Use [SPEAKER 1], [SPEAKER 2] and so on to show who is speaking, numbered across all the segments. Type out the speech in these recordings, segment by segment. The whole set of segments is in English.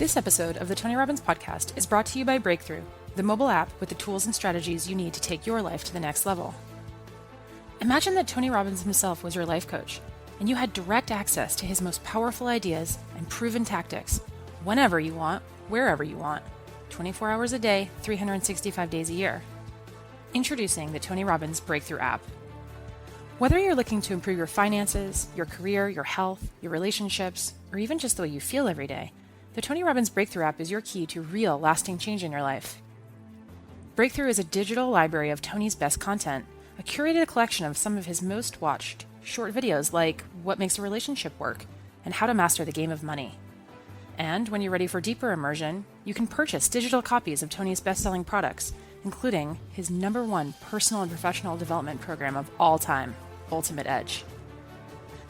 [SPEAKER 1] This episode of the Tony Robbins podcast is brought to you by Breakthrough, the mobile app with the tools and strategies you need to take your life to the next level. Imagine that Tony Robbins himself was your life coach, and you had direct access to his most powerful ideas and proven tactics whenever you want, wherever you want, 24 hours a day, 365 days a year. Introducing the Tony Robbins Breakthrough app. Whether you're looking to improve your finances, your career, your health, your relationships, or even just the way you feel every day, the Tony Robbins Breakthrough app is your key to real, lasting change in your life. Breakthrough is a digital library of Tony's best content, a curated collection of some of his most watched short videos like What Makes a Relationship Work and How to Master the Game of Money. And when you're ready for deeper immersion, you can purchase digital copies of Tony's best-selling products, including his #1 personal and professional development program of all time, Ultimate Edge.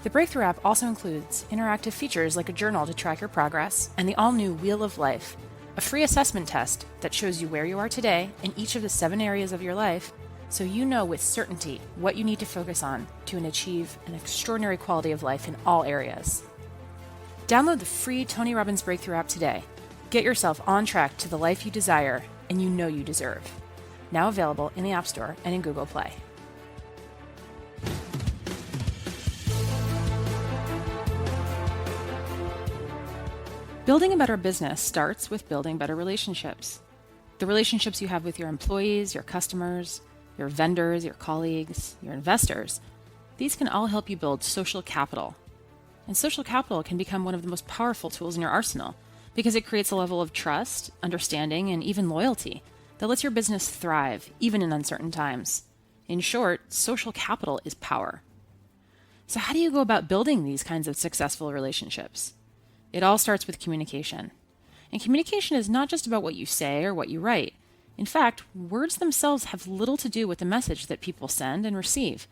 [SPEAKER 1] The Breakthrough app also includes interactive features like a journal to track your progress and the all-new Wheel of Life, a free assessment test that shows you where you are today in each of the 7 areas of your life, so you know with certainty what you need to focus on to achieve an extraordinary quality of life in all areas. Download the free Tony Robbins Breakthrough app today. Get yourself on track to the life you desire and you know you deserve. Now available in the App Store and in Google Play. Building a better business starts with building better relationships. The relationships you have with your employees, your customers, your vendors, your colleagues, your investors, these can all help you build social capital. And social capital can become one of the most powerful tools in your arsenal because it creates a level of trust, understanding, and even loyalty that lets your business thrive even in uncertain times. In short, social capital is power. So how do you go about building these kinds of successful relationships? It all starts with communication. And communication is not just about what you say or what you write. In fact, words themselves have little to do with the message that people send and receive.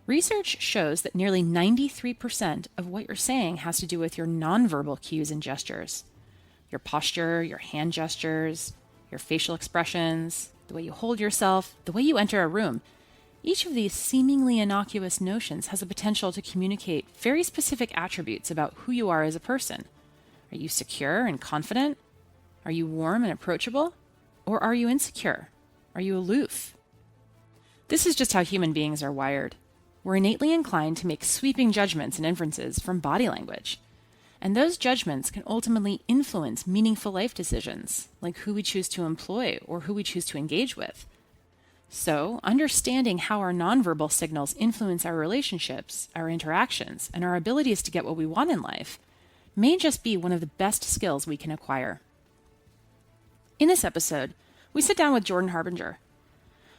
[SPEAKER 1] Research shows that nearly 93% of what you're saying has to do with your nonverbal cues and gestures. Your posture, your hand gestures, your facial expressions, the way you hold yourself, the way you enter a room. Each of these seemingly innocuous notions has the potential to communicate very specific attributes about who you are as a person. Are you secure and confident? Are you warm and approachable? Or are you insecure? Are you aloof? This is just how human beings are wired. We're innately inclined to make sweeping judgments and inferences from body language. And those judgments can ultimately influence meaningful life decisions, like who we choose to employ or who we choose to engage with. So, understanding how our nonverbal signals influence our relationships, our interactions, and our abilities to get what we want in life may just be one of the best skills we can acquire. In this episode, we sit down with Jordan Harbinger.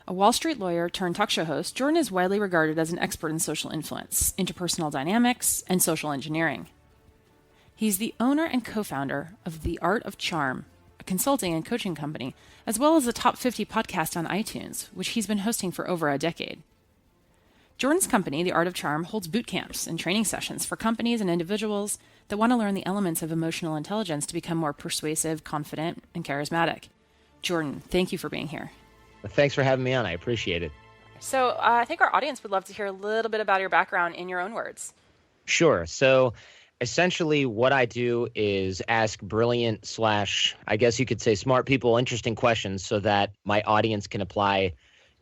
[SPEAKER 1] A Wall Street lawyer turned talk show host, Jordan is widely regarded as an expert in social influence, interpersonal dynamics, and social engineering. He's the owner and co-founder of The Art of Charm, a consulting and coaching company, as well as a top 50 podcast on iTunes, which he's been hosting for over a decade. Jordan's company, The Art of Charm, holds boot camps and training sessions for companies and individuals that want to learn the elements of emotional intelligence to become more persuasive, confident, and charismatic. Jordan, thank you for being here.
[SPEAKER 2] Thanks for having me on. I appreciate it.
[SPEAKER 1] So I think our audience would love to hear a little bit about your background in your own words.
[SPEAKER 2] Sure. So essentially what I do is ask brilliant / I guess you could say smart people interesting questions so that my audience can apply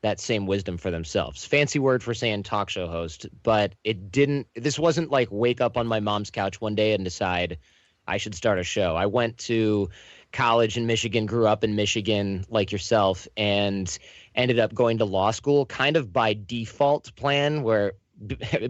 [SPEAKER 2] that same wisdom for themselves. Fancy word for saying talk show host, but this wasn't like wake up on my mom's couch one day and decide I should start a show. I went to college in Michigan, grew up in Michigan like yourself, and ended up going to law school kind of by default plan, where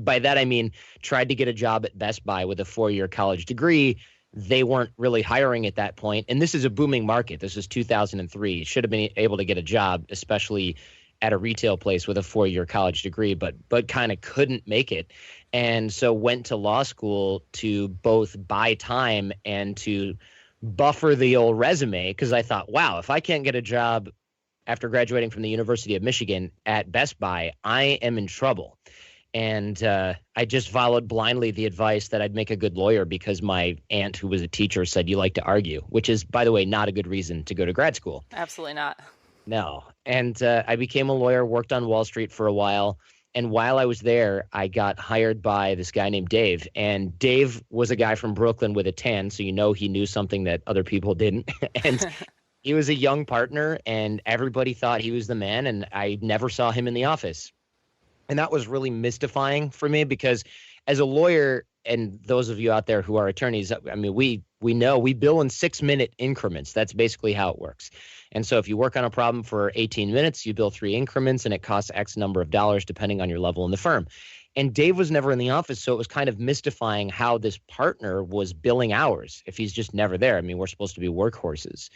[SPEAKER 2] by that I mean tried to get a job at Best Buy with a 4-year college degree. They weren't really hiring at that point, and this is a booming market. This is 2003. Should have been able to get a job, especially at a retail place with a 4-year college degree, but kind of couldn't make it. And so went to law school to both buy time and to buffer the old resume, because I thought, wow, if I can't get a job after graduating from the University of Michigan at Best Buy, I am in trouble. And I just followed blindly the advice that I'd make a good lawyer because my aunt, who was a teacher, said you like to argue, which is, by the way, not a good reason to go to grad school.
[SPEAKER 1] Absolutely not.
[SPEAKER 2] No. And I became a lawyer, worked on Wall Street for a while, And while I was there, I got hired by this guy named Dave. And Dave was a guy from Brooklyn with a tan. So, he knew something that other people didn't. And he was a young partner, and everybody thought he was the man. And I never saw him in the office. And that was really mystifying for me because as a lawyer, and those of you out there who are attorneys, I mean, we know we bill in 6-minute increments. That's basically how it works. And so if you work on a problem for 18 minutes, you bill 3 increments and it costs X number of dollars depending on your level in the firm. And Dave was never in the office, so it was kind of mystifying how this partner was billing hours if he's just never there. I mean, we're supposed to be workhorses.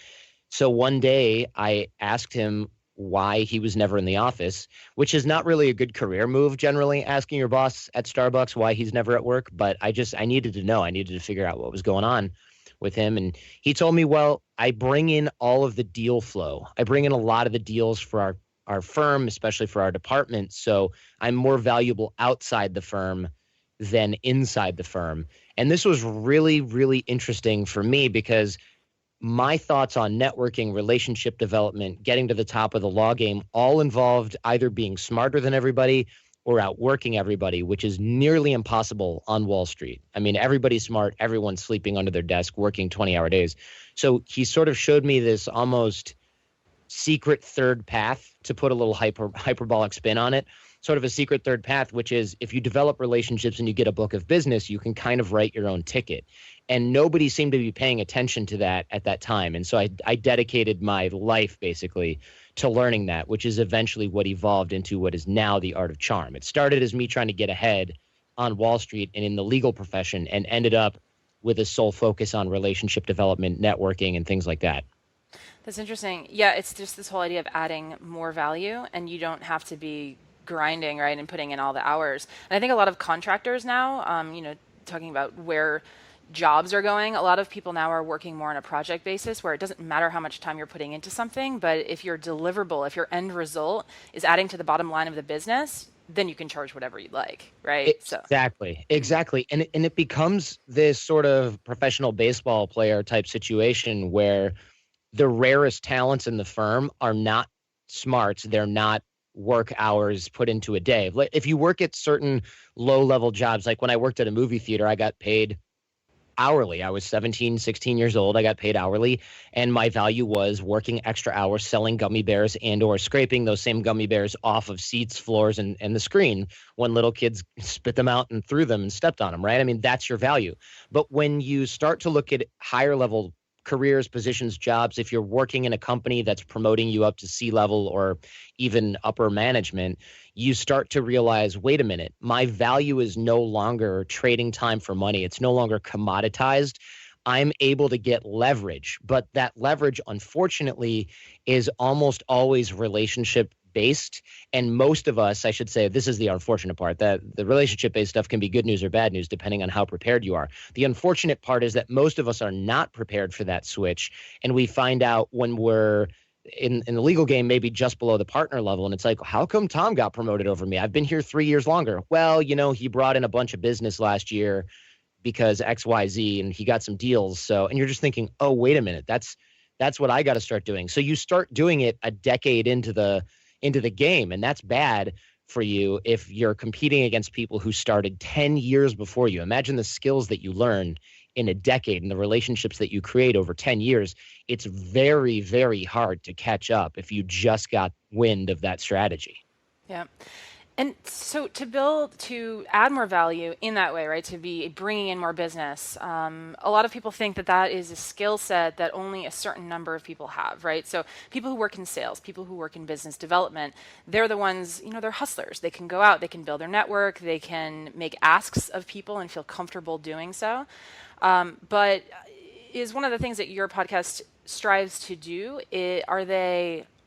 [SPEAKER 2] So one day I asked him why he was never in the office, which is not really a good career move generally, asking your boss at Starbucks why he's never at work. But I needed to know. I needed to figure out what was going on with him. And he told me, well, I bring in all of the deal flow. I bring in a lot of the deals for our firm, especially for our department. So I'm more valuable outside the firm than inside the firm. And this was really, really interesting for me because my thoughts on networking, relationship development, getting to the top of the law game all involved either being smarter than everybody or outworking everybody, which is nearly impossible on Wall Street. I mean, everybody's smart. Everyone's sleeping under their desk, working 20-hour days. So he sort of showed me this almost secret third path, to put a little hyperbolic spin on it, sort of a secret third path, which is if you develop relationships and you get a book of business, you can kind of write your own ticket. And nobody seemed to be paying attention to that at that time. And so I dedicated my life basically to learning that, which is eventually what evolved into what is now the art of charm. It started as me trying to get ahead on Wall Street and in the legal profession, and ended up with a sole focus on relationship development, networking, and things like that.
[SPEAKER 1] That's interesting. Yeah, it's just this whole idea of adding more value, and you don't have to be grinding, right, and putting in all the hours. And I think a lot of contractors now, talking about where jobs are going, a lot of people now are working more on a project basis where it doesn't matter how much time you're putting into something, but if your deliverable, if your end result is adding to the bottom line of the business, then you can charge whatever you'd like, right?
[SPEAKER 2] Exactly. And it becomes this sort of professional baseball player type situation where the rarest talents in the firm are not smarts. They're not work hours put into a day. If you work at certain low level jobs, like when I worked at a movie theater, I got paid hourly. I was 17, 16 years old. I got paid hourly. And my value was working extra hours, selling gummy bears and or scraping those same gummy bears off of seats, floors, and the screen when little kids spit them out and threw them and stepped on them, right? I mean, that's your value. But when you start to look at higher level careers, positions, jobs, if you're working in a company that's promoting you up to C-level or even upper management, you start to realize, wait a minute, my value is no longer trading time for money. It's no longer commoditized. I'm able to get leverage, but that leverage, unfortunately, is almost always relationship based. And most of us, I should say, this is the unfortunate part, that the relationship based stuff can be good news or bad news depending on how prepared you are. The unfortunate part is that most of us are not prepared for that switch. And we find out when we're in the legal game, maybe just below the partner level. And it's like, how come Tom got promoted over me? I've been here 3 years longer. Well, he brought in a bunch of business last year because XYZ and he got some deals. So, and you're just thinking, oh, wait a minute, that's what I got to start doing. So you start doing it a decade into the game, and that's bad for you if you're competing against people who started 10 years before you. Imagine the skills that you learn in a decade and the relationships that you create over 10 years. It's very, very hard to catch up if you just got wind of that strategy.
[SPEAKER 1] Yeah. And so to add more value in that way, right, to be bringing in more business, a lot of people think that is a skill set that only a certain number of people have, right? So people who work in sales, people who work in business development, they're the ones, they're hustlers. They can go out, they can build their network, they can make asks of people and feel comfortable doing so. But is one of the things that your podcast strives to do,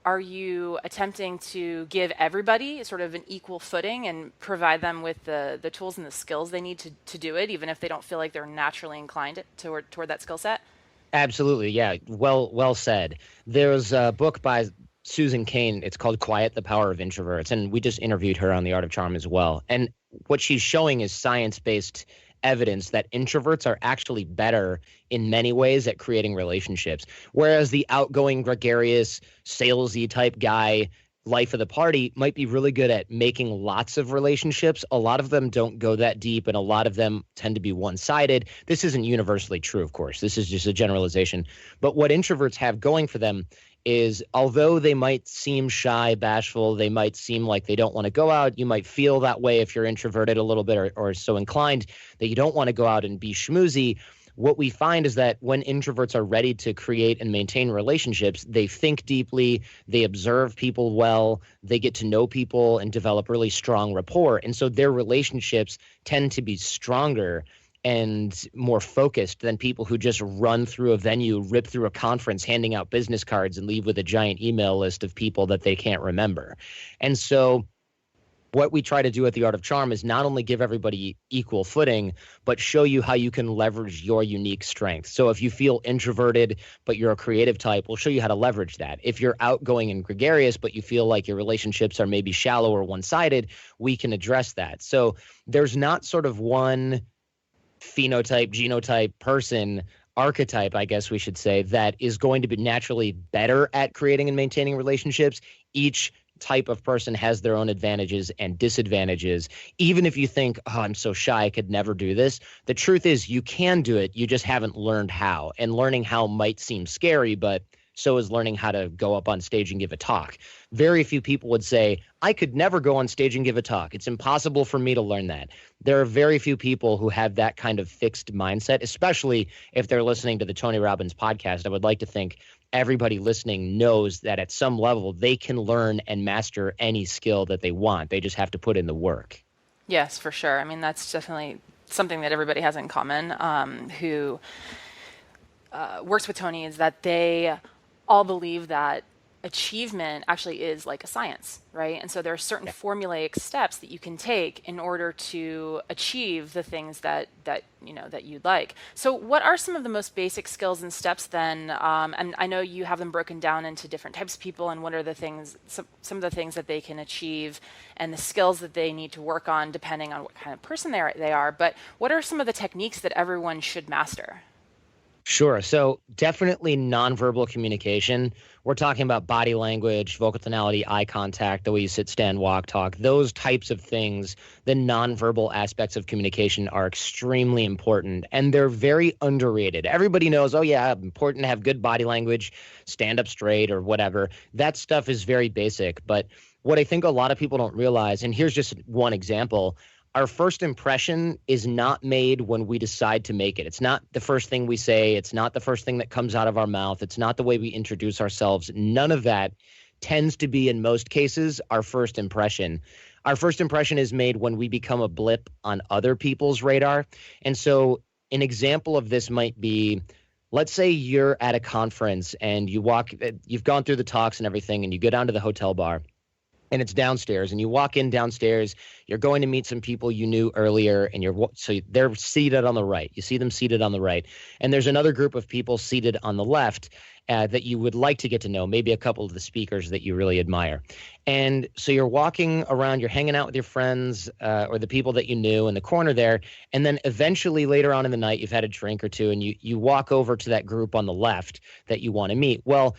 [SPEAKER 1] are you attempting to give everybody sort of an equal footing and provide them with the tools and the skills they need to do it, even if they don't feel like they're naturally inclined toward that skill set?
[SPEAKER 2] Absolutely. Yeah. Well said. There's a book by Susan Cain. It's called Quiet, the Power of Introverts. And we just interviewed her on The Art of Charm as well. And what she's showing is science-based evidence that introverts are actually better in many ways at creating relationships, whereas the outgoing, gregarious, salesy type guy life of the party might be really good at making lots of relationships. A lot of them don't go that deep, and a lot of them tend to be one-sided. This isn't universally true, of course. This is just a generalization. But what introverts have going for them is, although they might seem shy, bashful, they might seem like they don't want to go out. You might feel that way if you're introverted a little bit, or so inclined that you don't want to go out and be schmoozy. What we find is that when introverts are ready to create and maintain relationships, they think deeply, they observe people well, they get to know people and develop really strong rapport. And so their relationships tend to be stronger and more focused than people who just run through a venue, rip through a conference, handing out business cards and leave with a giant email list of people that they can't remember. And so what we try to do at the Art of Charm is not only give everybody equal footing, but show you how you can leverage your unique strengths. So if you feel introverted, but you're a creative type, we'll show you how to leverage that. If you're outgoing and gregarious, but you feel like your relationships are maybe shallow or one-sided, we can address that. So there's not sort of one phenotype, genotype person, archetype, I guess we should say, that is going to be naturally better at creating and maintaining relationships. Each type of person has their own advantages and disadvantages. Even if you think, oh, I'm so shy, I could never do this. The truth is you can do it. You just haven't learned how. And learning how might seem scary, but so is learning how to go up on stage and give a talk. Very few people would say, I could never go on stage and give a talk. It's impossible for me to learn that. There are very few people who have that kind of fixed mindset, especially if they're listening to the Tony Robbins podcast. I would like to think everybody listening knows that at some level they can learn and master any skill that they want. They just have to put in the work.
[SPEAKER 1] Yes, for sure. I mean, that's definitely something that everybody has in common who works with Tony, is that they all believe that achievement actually is like a science, right? And so there are certain formulaic steps that you can take in order to achieve the things that you'd like. So what are some of the most basic skills and steps then? And I know you have them broken down into different types of people, and what are the things, some of the things that they can achieve and the skills that they need to work on depending on what kind of person they are. But what are some of the techniques that everyone should master?
[SPEAKER 2] Sure. So definitely nonverbal communication. We're talking about body language, vocal tonality, eye contact, the way you sit, stand, walk, talk, those types of things. The nonverbal aspects of communication are extremely important, and they're very underrated. Everybody knows, oh yeah, important to have good body language, stand up straight or whatever. That stuff is very basic. But what I think a lot of people don't realize, and here's just one example, our first impression is not made when we decide to make it. It's not the first thing we say. It's not the first thing that comes out of our mouth. It's not the way we introduce ourselves. None of that tends to be, in most cases, our first impression. Our first impression is made when we become a blip on other people's radar. And so an example of this might be, let's say you're at a conference and you've gone through the talks and everything, and you go down to the hotel bar. And it's downstairs, and you walk in downstairs, you're going to meet some people you knew earlier, and so they're seated on the right. You see them seated on the right. And there's another group of people seated on the left that you would like to get to know, maybe a couple of the speakers that you really admire. And so you're walking around, you're hanging out with your friends or the people that you knew in the corner there. And then eventually later on in the night, you've had a drink or two, and you walk over to that group on the left that you want to meet. Well,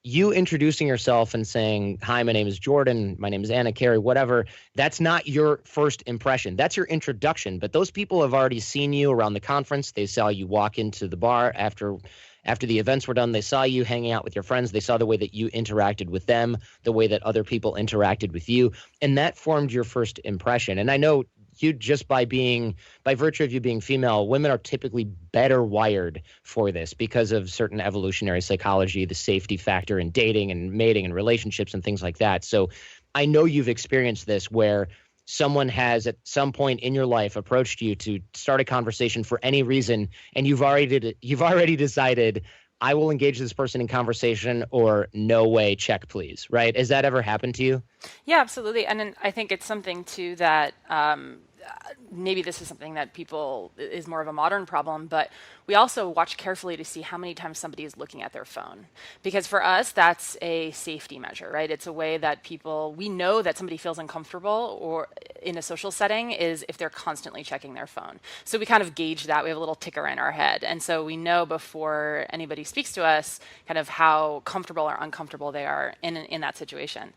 [SPEAKER 2] you introducing yourself and saying, hi, my name is Jordan, my name is Anna, Carrie, whatever, that's not your first impression. That's your introduction. But those people have already seen you around the conference. They saw you walk into the bar after the events were done. They saw you hanging out with your friends. They saw the way that you interacted with them, the way that other people interacted with you. And that formed your first impression. And I know you, just by virtue of you being female, women are typically better wired for this because of certain evolutionary psychology, the safety factor in dating and mating and relationships and things like that. So I know you've experienced this where someone has at some point in your life approached you to start a conversation for any reason, and you've already decided, I will engage this person in conversation, or no way, check please, right? Has that ever happened to you?
[SPEAKER 1] Yeah, absolutely. And then I think it's something too that maybe this is something that people is more of a modern problem, but we also watch carefully to see how many times somebody is looking at their phone. Because for us, that's a safety measure, right? It's a way that we know that somebody feels uncomfortable or in a social setting is if they're constantly checking their phone. So we kind of gauge that. We have a little ticker in our head. And so we know before anybody speaks to us kind of how comfortable or uncomfortable they are in that situation.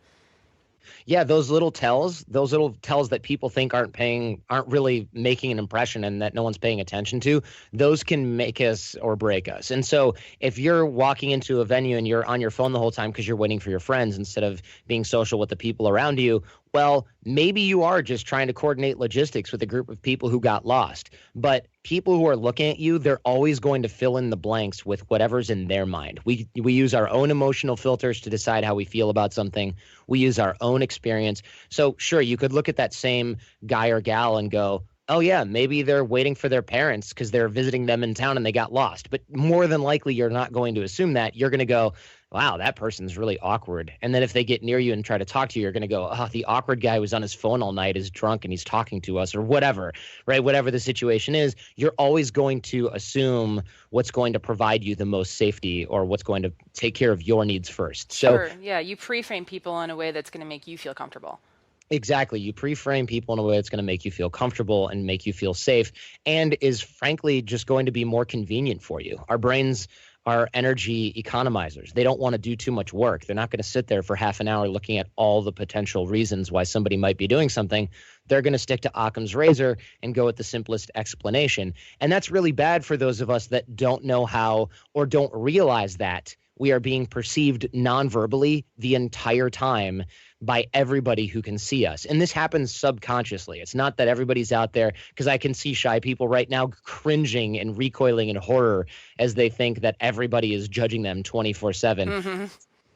[SPEAKER 2] Yeah, those little tells that people think aren't really making an impression and that no one's paying attention to, those can make us or break us. And so if you're walking into a venue and you're on your phone the whole time because you're waiting for your friends instead of being social with the people around you, well, maybe you are just trying to coordinate logistics with a group of people who got lost. But people who are looking at you, they're always going to fill in the blanks with whatever's in their mind. We use our own emotional filters to decide how we feel about something. We use our own experience. So sure, you could look at that same guy or gal and go, oh yeah, maybe they're waiting for their parents because they're visiting them in town and they got lost. But more than likely, you're not going to assume that. You're going to go, wow, that person's really awkward. And then if they get near you and try to talk to you, you're going to go, oh, the awkward guy was on his phone all night, is drunk, and he's talking to us, or whatever, right? Whatever the situation is, you're always going to assume what's going to provide you the most safety or what's going to take care of your needs first.
[SPEAKER 1] Sure. Yeah. You pre-frame people in a way that's going to make you feel comfortable.
[SPEAKER 2] Exactly. You pre-frame people in a way that's going to make you feel comfortable and make you feel safe and is frankly just going to be more convenient for you. Our brains are energy economizers. They don't want to do too much work. They're not going to sit there for half an hour looking at all the potential reasons why somebody might be doing something. They're going to stick to Occam's razor and go with the simplest explanation. And that's really bad for those of us that don't know how or don't realize that we are being perceived non-verbally the entire time by everybody who can see us. And this happens subconsciously. It's not that everybody's out there, because I can see shy people right now cringing and recoiling in horror as they think that everybody is judging them 24/7.
[SPEAKER 1] Mm-hmm.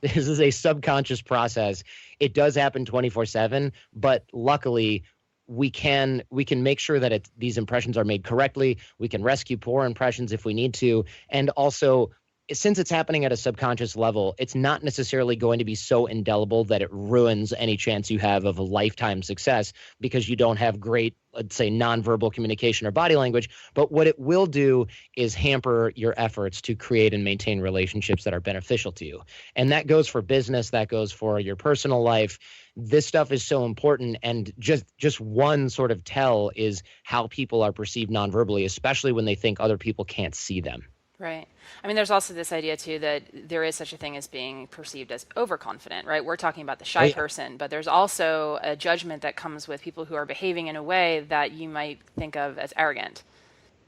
[SPEAKER 2] This is a subconscious process. It does happen 24/7, but luckily we can make sure that these impressions are made correctly. We can rescue poor impressions if we need to. And also, since it's happening at a subconscious level, it's not necessarily going to be so indelible that it ruins any chance you have of a lifetime success because you don't have great, let's say, nonverbal communication or body language. But what it will do is hamper your efforts to create and maintain relationships that are beneficial to you. And that goes for business, that goes for your personal life. This stuff is so important. And just one sort of tell is how people are perceived nonverbally, especially when they think other people can't see them.
[SPEAKER 1] Right. I mean, there's also this idea too that there is such a thing as being perceived as overconfident, right? We're talking about the shy person, but there's also a judgment that comes with people who are behaving in a way that you might think of as arrogant.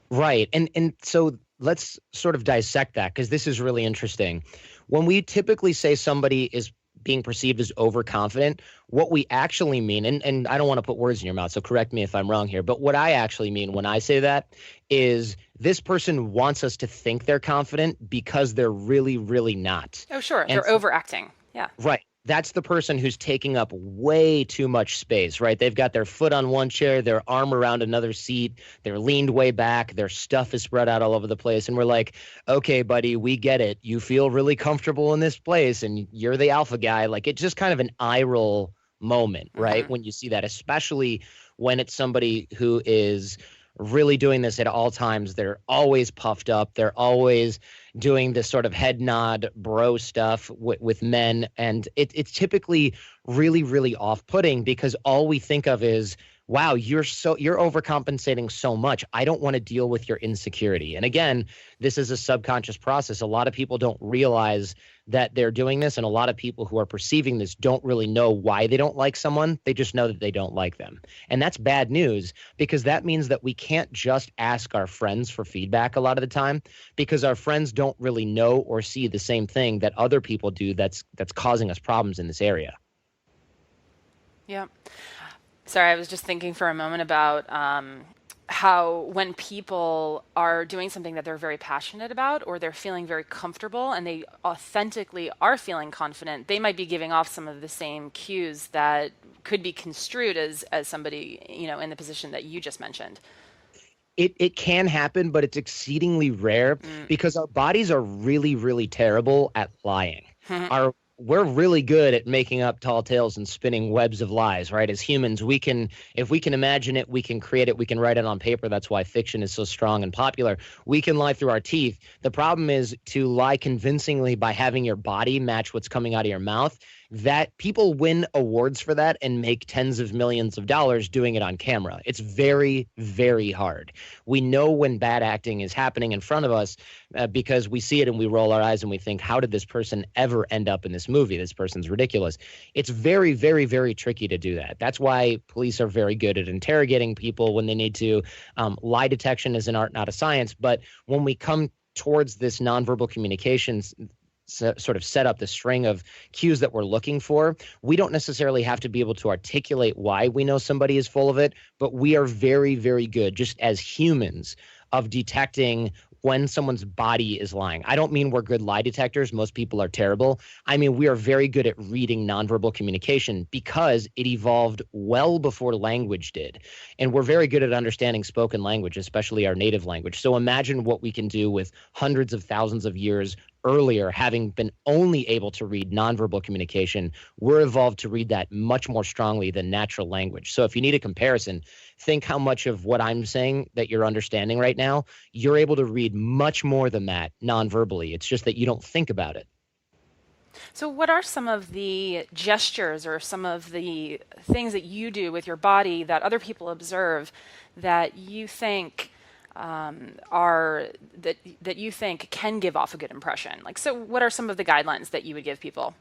[SPEAKER 2] Right. And so let's sort of dissect that because this is really interesting. When we typically say somebody is being perceived as overconfident, what we actually mean, and I don't want to put words in your mouth, so correct me if I'm wrong here, but what I actually mean when I say that is this person wants us to think they're confident because they're really, really not.
[SPEAKER 1] Oh, sure. They're overacting. Yeah.
[SPEAKER 2] Right. That's the person who's taking up way too much space, right? They've got their foot on one chair, their arm around another seat, they're leaned way back, their stuff is spread out all over the place. And we're like, okay, buddy, we get it. You feel really comfortable in this place and you're the alpha guy. Like, it's just kind of an eye roll moment, right?
[SPEAKER 1] Mm-hmm.
[SPEAKER 2] When you see that, especially when it's somebody who is really doing this at all times. They're always puffed up. They're always doing this sort of head nod bro stuff with men. And it's typically really, really off-putting because all we think of is, wow, you're overcompensating so much. I don't want to deal with your insecurity. And again, this is a subconscious process. A lot of people don't realize that they're doing this, and a lot of people who are perceiving this don't really know why they don't like someone. They just know that they don't like them. And that's bad news because that means that we can't just ask our friends for feedback a lot of the time because our friends don't really know or see the same thing that other people do that's causing us problems in this area.
[SPEAKER 1] Yeah. Sorry, I was just thinking for a moment about how when people are doing something that they're very passionate about or they're feeling very comfortable and they authentically are feeling confident, they might be giving off some of the same cues that could be construed as somebody, in the position that you just mentioned.
[SPEAKER 2] It can happen, but it's exceedingly rare because our bodies are really, really terrible at lying. We're really good at making up tall tales and spinning webs of lies, right? As humans, if we can imagine it, we can create it, we can write it on paper. That's why fiction is so strong and popular. We can lie through our teeth. The problem is to lie convincingly by having your body match what's coming out of your mouth. That people win awards for that and make tens of millions of dollars doing it on camera. It's very, very hard. We know when bad acting is happening in front of us because we see it and we roll our eyes and we think, how did this person ever end up in this movie? This person's ridiculous. It's very, very, very tricky to do that. That's why police are very good at interrogating people when they need to. Lie detection is an art, not a science. But when we come towards this nonverbal communications, sort of set up the string of cues that we're looking for, we don't necessarily have to be able to articulate why we know somebody is full of it, but we are very, very good just as humans of detecting when someone's body is lying. I don't mean we're good lie detectors. Most people are terrible. I mean, we are very good at reading nonverbal communication because it evolved well before language did. And we're very good at understanding spoken language, especially our native language. So imagine what we can do with hundreds of thousands of years earlier, having been only able to read nonverbal communication. We're evolved to read that much more strongly than natural language. So if you need a comparison, think how much of what I'm saying that you're understanding right now, you're able to read much more than that nonverbally. It's just that you don't think about it.
[SPEAKER 1] So, what are some of the gestures or some of the things that you do with your body that other people observe that you think that you think can give off a good impression? Like, so what are some of the guidelines that you would give people?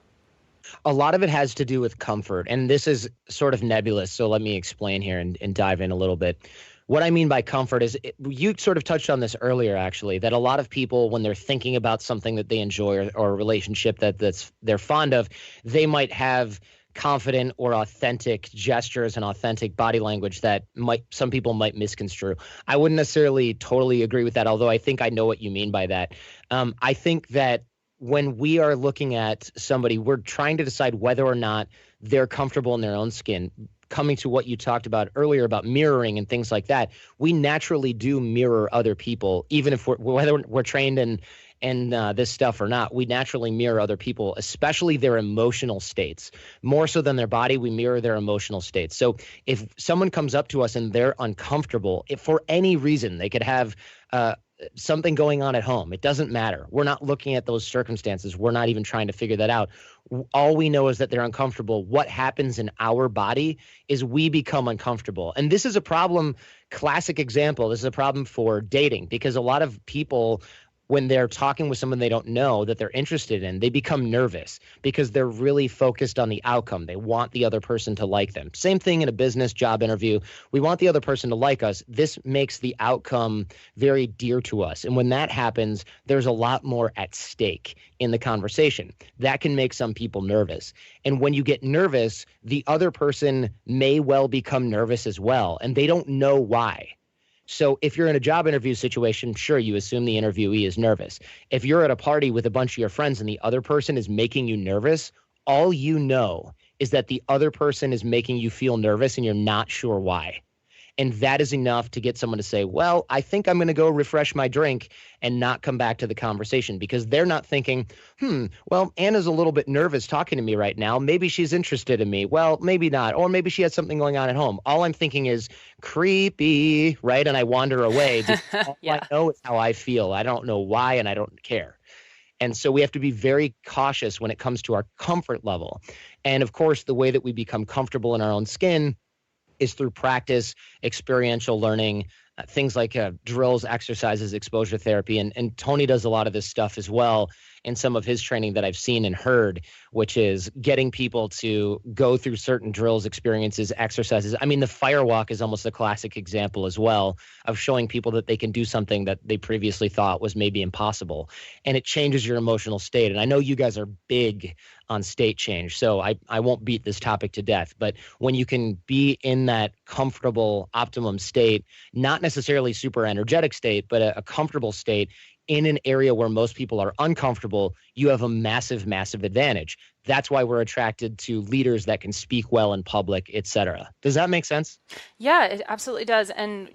[SPEAKER 2] A lot of it has to do with comfort, and this is sort of nebulous. So let me explain here and dive in a little bit. What I mean by comfort is you sort of touched on this earlier, actually, that a lot of people, when they're thinking about something that they enjoy or a relationship that's they're fond of, they might have confident or authentic gestures and authentic body language that might some people might misconstrue. I wouldn't necessarily totally agree with that, although I think I know what you mean by that. I think that when we are looking at somebody, we're trying to decide whether or not they're comfortable in their own skin. Coming to what you talked about earlier about mirroring and things like that, we naturally do mirror other people, even if whether we're trained in this stuff or not. We naturally mirror other people, especially their emotional states. More so than their body, we mirror their emotional states. So if someone comes up to us and they're uncomfortable, if for any reason, they could have something going on at home. It doesn't matter. We're not looking at those circumstances. We're not even trying to figure that out. All we know is that they're uncomfortable. What happens in our body is we become uncomfortable. And this is a problem, classic example. This is a problem for dating because a lot of people, when they're talking with someone they don't know that they're interested in, they become nervous because they're really focused on the outcome. They want the other person to like them. Same thing in a business job interview. We want the other person to like us. This makes the outcome very dear to us. And when that happens, there's a lot more at stake in the conversation. That can make some people nervous. And when you get nervous, the other person may well become nervous as well, and they don't know why. So if you're in a job interview situation, sure, you assume the interviewee is nervous. If you're at a party with a bunch of your friends and the other person is making you nervous, all you know is that the other person is making you feel nervous and you're not sure why. And that is enough to get someone to say, well, I think I'm going to go refresh my drink and not come back to the conversation because they're not thinking, well, Anna's a little bit nervous talking to me right now. Maybe she's interested in me. Well, maybe not. Or maybe she has something going on at home. All I'm thinking is creepy, right? And I wander away because all I
[SPEAKER 1] Yeah.
[SPEAKER 2] know is how I feel. I don't know why and I don't care. And so we have to be very cautious when it comes to our comfort level. And of course, the way that we become comfortable in our own skin is through practice, experiential learning, things like drills, exercises, exposure therapy. And Tony does a lot of this stuff as well in some of his training that I've seen and heard, which is getting people to go through certain drills, experiences, exercises. I mean, the fire walk is almost a classic example as well of showing people that they can do something that they previously thought was maybe impossible. And it changes your emotional state. And I know you guys are big on state change, so I won't beat this topic to death. But when you can be in that comfortable, optimum state, not necessarily super energetic state, but a comfortable state, in an area where most people are uncomfortable, you have a massive, massive advantage. That's why we're attracted to leaders that can speak well in public, et cetera. Does that make sense?
[SPEAKER 1] Yeah, it absolutely does. And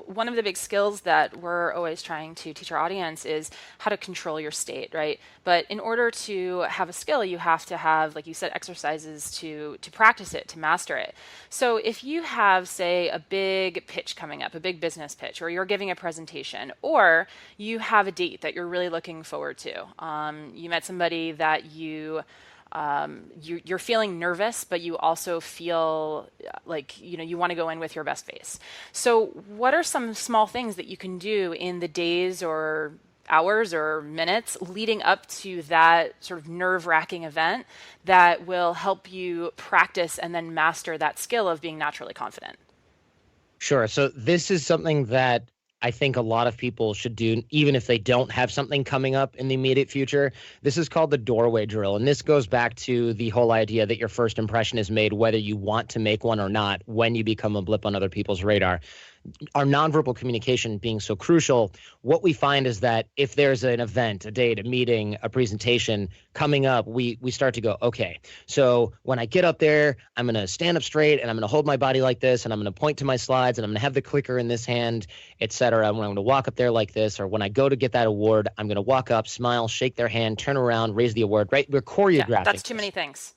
[SPEAKER 1] one of the big skills that we're always trying to teach our audience is how to control your state, right? But in order to have a skill, you have to have, like you said, exercises to practice it, to master it. So if you have, say, a big pitch coming up, a big business pitch, or you're giving a presentation, or you have a date that you're really looking forward to, you met somebody that you're feeling nervous, but you also feel like you want to go in with your best face. So, what are some small things that you can do in the days or hours or minutes leading up to that sort of nerve-wracking event that will help you practice and then master that skill of being naturally confident?
[SPEAKER 2] Sure. So this is something that I think a lot of people should do, even if they don't have something coming up in the immediate future. This is called the doorway drill. And this goes back to the whole idea that your first impression is made whether you want to make one or not when you become a blip on other people's radar. Our nonverbal communication being so crucial, what we find is that if there's an event, a date, a meeting, a presentation coming up, we start to go, okay, so when I get up there, I'm going to stand up straight and I'm going to hold my body like this and I'm going to point to my slides and I'm going to have the clicker in this hand, etc. When I'm going to walk up there like this, or when I go to get that award, I'm going to walk up, smile, shake their hand, turn around, raise the award, right? We're choreographing.
[SPEAKER 1] Yeah, that's too many things.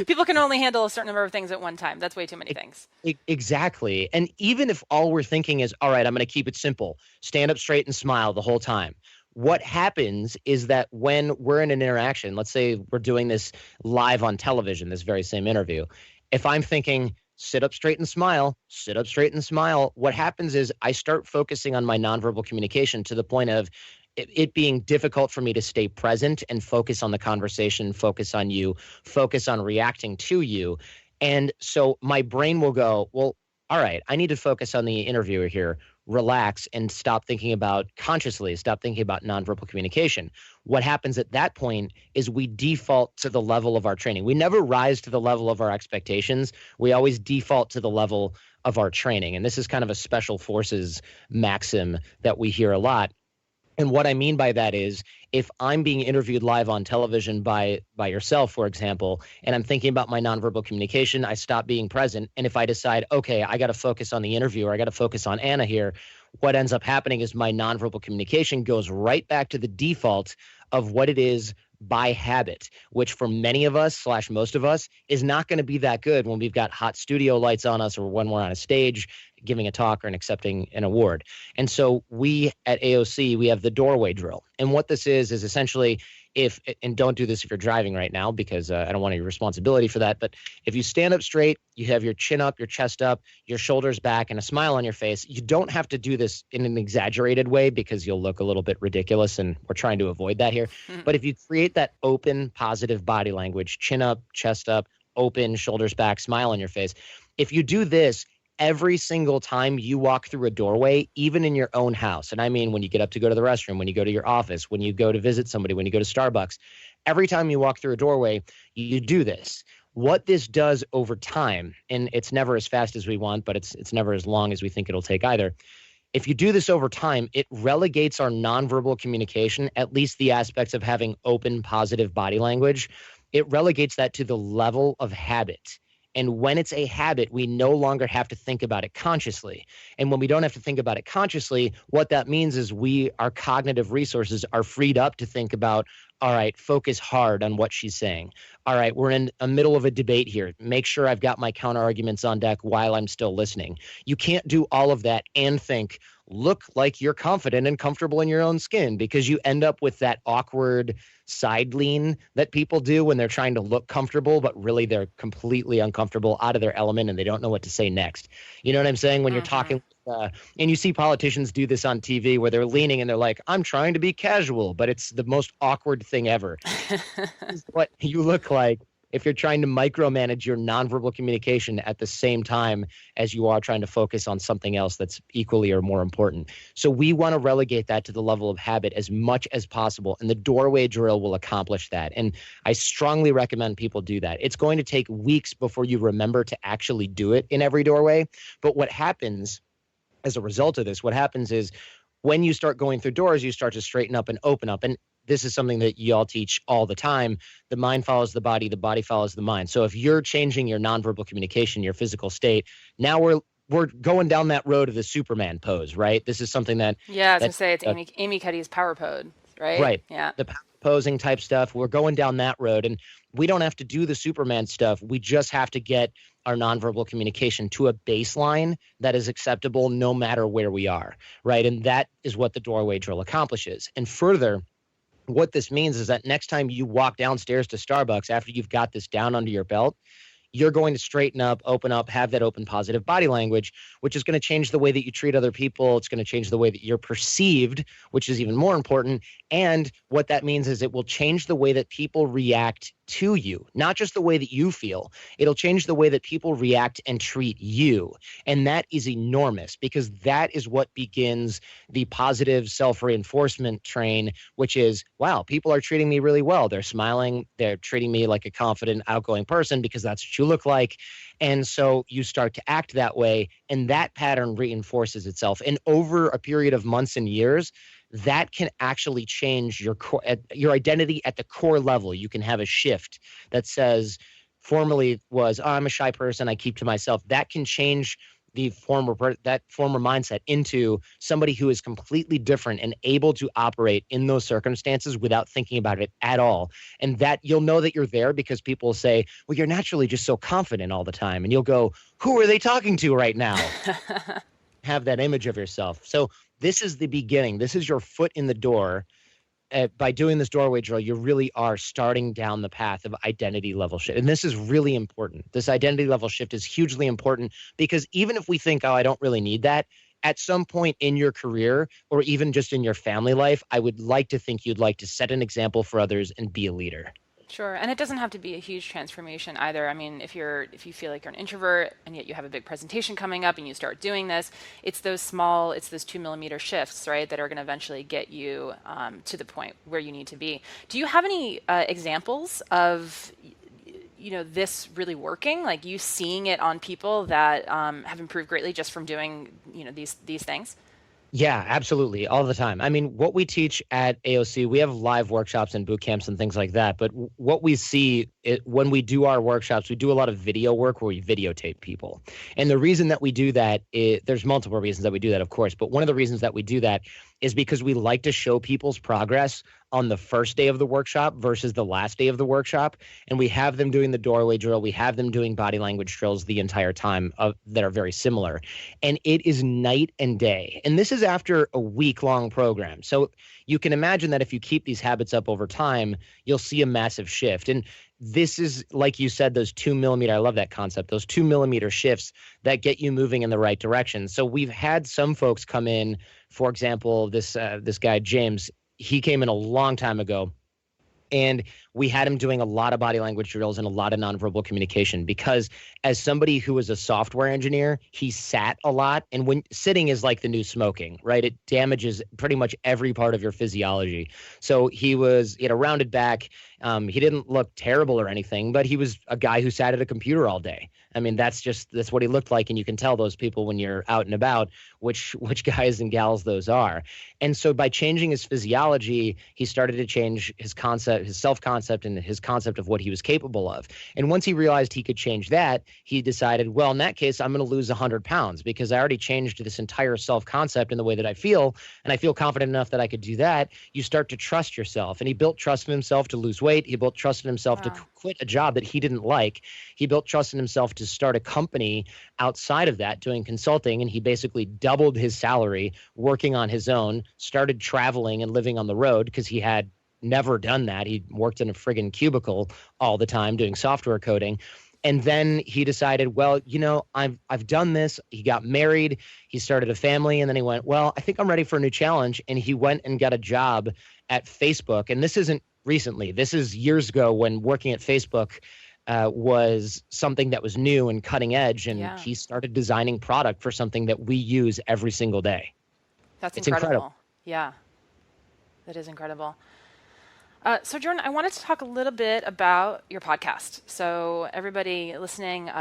[SPEAKER 1] People can only handle a certain number of things at one time. That's way too many things.
[SPEAKER 2] Exactly. And even if all we're thinking is, all right, I'm going to keep it simple, stand up straight and smile the whole time. What happens is that when we're in an interaction, let's say we're doing this live on television, this very same interview, if I'm thinking, sit up straight and smile, sit up straight and smile, what happens is I start focusing on my nonverbal communication to the point of it being difficult for me to stay present and focus on the conversation, focus on you, focus on reacting to you. And so my brain will go, well, all right, I need to focus on the interviewer here, relax and stop thinking about consciously, stop thinking about nonverbal communication. What happens at that point is we default to the level of our training. We never rise to the level of our expectations. We always default to the level of our training. And this is kind of a special forces maxim that we hear a lot. And what I mean by that is if I'm being interviewed live on television by yourself, for example, and I'm thinking about my nonverbal communication, I stop being present. And if I decide, okay, I got to focus on the interview or I got to focus on Anna here, what ends up happening is my nonverbal communication goes right back to the default of what it is by habit, which for many of us / most of us is not going to be that good when we've got hot studio lights on us or when we're on a stage giving a talk or accepting an award. And so we at AOC, we have the doorway drill. And what this is essentially and don't do this if you're driving right now because I don't want any responsibility for that. But if you stand up straight, you have your chin up, your chest up, your shoulders back, and a smile on your face. You don't have to do this in an exaggerated way because you'll look a little bit ridiculous, and we're trying to avoid that here. But if you create that open, positive body language, chin up, chest up, open, shoulders back, smile on your face. If you do this, every single time you walk through a doorway, even in your own house, and I mean when you get up to go to the restroom, when you go to your office, when you go to visit somebody, when you go to Starbucks, every time you walk through a doorway, you do this. What this does over time, and it's never as fast as we want, but it's never as long as we think it'll take either. If you do this over time, it relegates our nonverbal communication, at least the aspects of having open, positive body language, it relegates that to the level of habit. And when it's a habit, we no longer have to think about it consciously. And when we don't have to think about it consciously, what that means is our cognitive resources are freed up to think about, all right, focus hard on what she's saying. All right, we're in the middle of a debate here. Make sure I've got my counter arguments on deck while I'm still listening. You can't do all of that and look like you're confident and comfortable in your own skin, because you end up with that awkward side lean that people do when they're trying to look comfortable, but really they're completely uncomfortable, out of their element, and they don't know what to say next. You know what I'm saying? When you're talking, and you see politicians do this on TV where they're leaning and they're like, I'm trying to be casual, but it's the most awkward thing ever. This is what you look like if you're trying to micromanage your nonverbal communication at the same time as you are trying to focus on something else that's equally or more important. So we want to relegate that to the level of habit as much as possible, and the doorway drill will accomplish that. And I strongly recommend people do that. It's going to take weeks before you remember to actually do it in every doorway. But what happens as a result of this, what happens is when you start going through doors, you start to straighten up and open up. And this is something that y'all teach all the time. The mind follows the body follows the mind. So if you're changing your nonverbal communication, your physical state, now we're going down that road of the Superman pose, right? This is something that...
[SPEAKER 1] Yeah, I was going to say it's Amy Cuddy's power pose, right?
[SPEAKER 2] Right.
[SPEAKER 1] Yeah.
[SPEAKER 2] The power posing type stuff. We're going down that road, and we don't have to do the Superman stuff. We just have to get our nonverbal communication to a baseline that is acceptable no matter where we are, right? And that is what the doorway drill accomplishes. And further, what this means is that next time you walk downstairs to Starbucks after you've got this down under your belt, you're going to straighten up, open up, have that open, positive body language, which is going to change the way that you treat other people. It's going to change the way that you're perceived, which is even more important. And what that means is it will change the way that people react to you, not just the way that you feel. It'll change the way that people react and treat you. And that is enormous because that is what begins the positive self reinforcement train, which is, wow, people are treating me really well. They're smiling. They're treating me like a confident, outgoing person because that's what you look like. And so you start to act that way, and that pattern reinforces itself. And over a period of months and years, that can actually change your identity at the core level. You can have a shift that says, formerly was, oh, I'm a shy person, I keep to myself. That can change that former mindset into somebody who is completely different and able to operate in those circumstances without thinking about it at all. And that you'll know that you're there because people say, well, you're naturally just so confident all the time. And you'll go, who are they talking to right now? Have that image of yourself. So this is the beginning. This is your foot in the door. By doing this doorway drill, you really are starting down the path of identity level shift. And this is really important. This identity level shift is hugely important because even if we think, oh, I don't really need that, at some point in your career or even just in your family life, I would like to think you'd like to set an example for others and be a leader.
[SPEAKER 1] Sure, and it doesn't have to be a huge transformation either. I mean, if you feel like you're an introvert and yet you have a big presentation coming up and you start doing this, it's those 2 millimeter shifts, right, that are going to eventually get you to the point where you need to be. Do you have any examples of this really working, like you seeing it on people that have improved greatly just from doing these things?
[SPEAKER 2] Yeah, absolutely. All the time. I mean, what we teach at AOC, we have live workshops and boot camps and things like that. But what we see when we do our workshops, we do a lot of video work where we videotape people. And the reason that we do that there's multiple reasons that we do that, of course. But one of the reasons that we do that is because we like to show people's progress on the first day of the workshop versus the last day of the workshop. And we have them doing the doorway drill. We have them doing body language drills the entire time that are very similar. And it is night and day. And this is after a week-long program. So you can imagine that if you keep these habits up over time, you'll see a massive shift. And this is, like you said, those 2 millimeter, I love that concept, those 2 millimeter shifts that get you moving in the right direction. So we've had some folks come in, for example, this guy, James, he came in a long time ago. And we had him doing a lot of body language drills and a lot of nonverbal communication because as somebody who was a software engineer, he sat a lot. And when sitting is like the new smoking, right? It damages pretty much every part of your physiology. So he had a rounded back. He didn't look terrible or anything, but he was a guy who sat at a computer all day. I mean, that's what he looked like. And you can tell those people when you're out and about which guys and gals those are. And so by changing his physiology, he started to change his concept, his self-concept, and his concept of what he was capable of. And once he realized he could change that, he decided, well, in that case, I'm going to lose 100 pounds because I already changed this entire self-concept in the way that I feel. And I feel confident enough that I could do that. You start to trust yourself. And he built trust in himself to lose weight. He built trust in himself to quit a job that he didn't like. He built trust in himself to start a company outside of that doing consulting. And he basically doubled his salary working on his own, started traveling and living on the road because he had never done that. He worked in a friggin' cubicle all the time doing software coding. And then he decided, well, I've done this. He got married. He started a family. And then he went, well, I think I'm ready for a new challenge. And he went and got a job at Facebook. And this isn't recently. This is years ago when working at Facebook was something that was new and cutting edge. And he started designing product for something that we use every single day.
[SPEAKER 1] It's incredible. Yeah, that is incredible. So Jordan, I wanted to talk a little bit about your podcast. So everybody listening,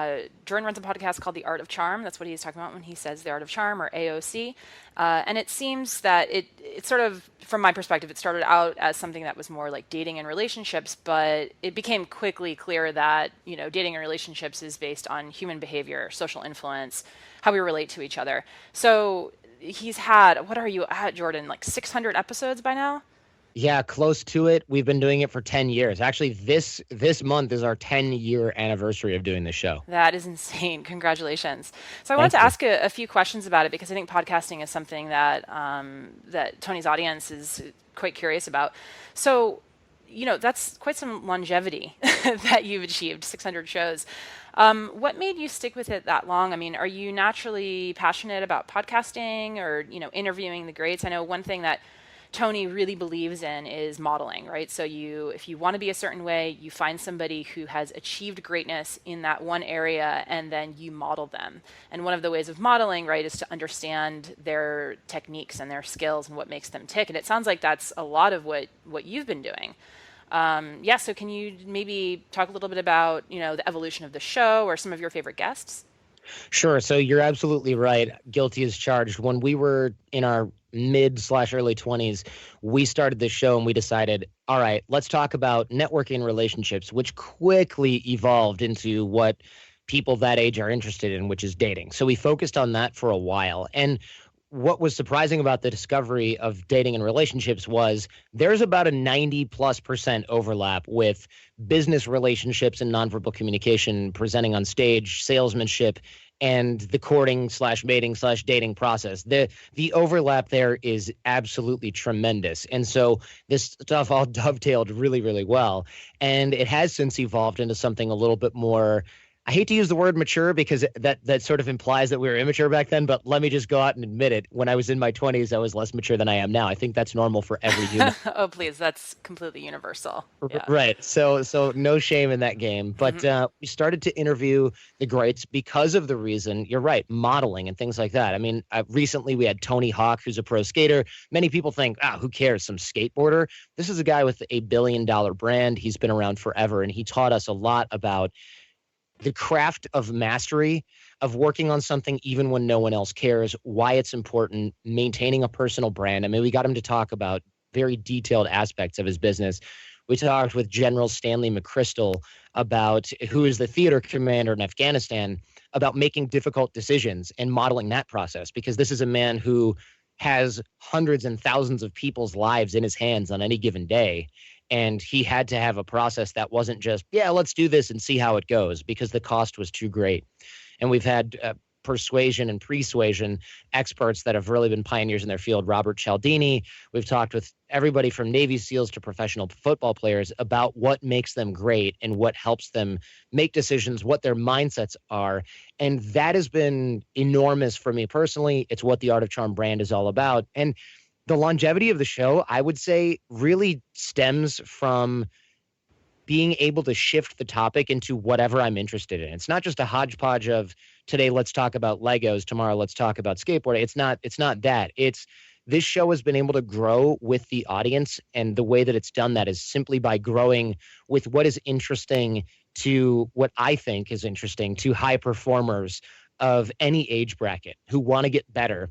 [SPEAKER 1] Jordan runs a podcast called The Art of Charm. That's what he's talking about when he says The Art of Charm, or AOC. And it seems that it sort of, from my perspective, it started out as something that was more like dating and relationships, but it became quickly clear that, dating and relationships is based on human behavior, social influence, how we relate to each other. So he's had, what are you at, Jordan, like 600 episodes by now?
[SPEAKER 2] Yeah, close to it. We've been doing it for 10 years. Actually, this month is our 10-year anniversary of doing the show.
[SPEAKER 1] That is insane. Congratulations. So I wanted to ask a few questions about it because I think podcasting is something that that Tony's audience is quite curious about. So that's quite some longevity that you've achieved, 600 shows. What made you stick with it that long? I mean, are you naturally passionate about podcasting or, interviewing the greats? I know one thing that Tony really believes in is modeling, right? So if you want to be a certain way, you find somebody who has achieved greatness in that one area, and then you model them. And one of the ways of modeling, right, is to understand their techniques and their skills and what makes them tick. And it sounds like that's a lot of what you've been doing. So can you maybe talk a little bit about, the evolution of the show or some of your favorite guests?
[SPEAKER 2] Sure. So you're absolutely right. Guilty as charged. When we were in our mid/early 20s, we started this show and we decided, all right, let's talk about networking and relationships, which quickly evolved into what people that age are interested in, which is dating. So we focused on that for a while. And what was surprising about the discovery of dating and relationships was there's about a 90+% overlap with business relationships and nonverbal communication presenting on stage, salesmanship, and the courting/mating/dating process. The overlap there is absolutely tremendous. And so this stuff all dovetailed really, really well. And it has since evolved into something a little bit more, I hate to use the word mature because that sort of implies that we were immature back then, but let me just go out and admit it. When I was in my 20s, I was less mature than I am now. I think that's normal for every human.
[SPEAKER 1] Oh, please. That's completely universal. Yeah.
[SPEAKER 2] Right. So no shame in that game. But we started to interview the greats because of the reason, you're right, modeling and things like that. I mean, recently we had Tony Hawk, who's a pro skater. Many people think, who cares, some skateboarder? This is a guy with a $1 billion brand. He's been around forever, and he taught us a lot about the craft of mastery, of working on something even when no one else cares, why it's important, maintaining a personal brand. I mean, we got him to talk about very detailed aspects of his business. We talked with General Stanley McChrystal about, who is the theater commander in Afghanistan, about making difficult decisions and modeling that process, because this is a man who has hundreds and thousands of people's lives in his hands on any given day. And he had to have a process that wasn't just, let's do this and see how it goes, because the cost was too great. And we've had persuasion and persuasion experts that have really been pioneers in their field. Robert Cialdini. We've talked with everybody from Navy SEALs to professional football players about what makes them great and what helps them make decisions, what their mindsets are. And that has been enormous for me personally. It's what the Art of Charm brand is all about. And the longevity of the show, I would say, really stems from being able to shift the topic into whatever I'm interested in. It's not just a hodgepodge of, today let's talk about Legos, tomorrow let's talk about skateboarding. It's not that. It's, this show has been able to grow with the audience, and the way that it's done that is simply by growing with what is interesting to, what I think is interesting to, high performers of any age bracket who want to get better,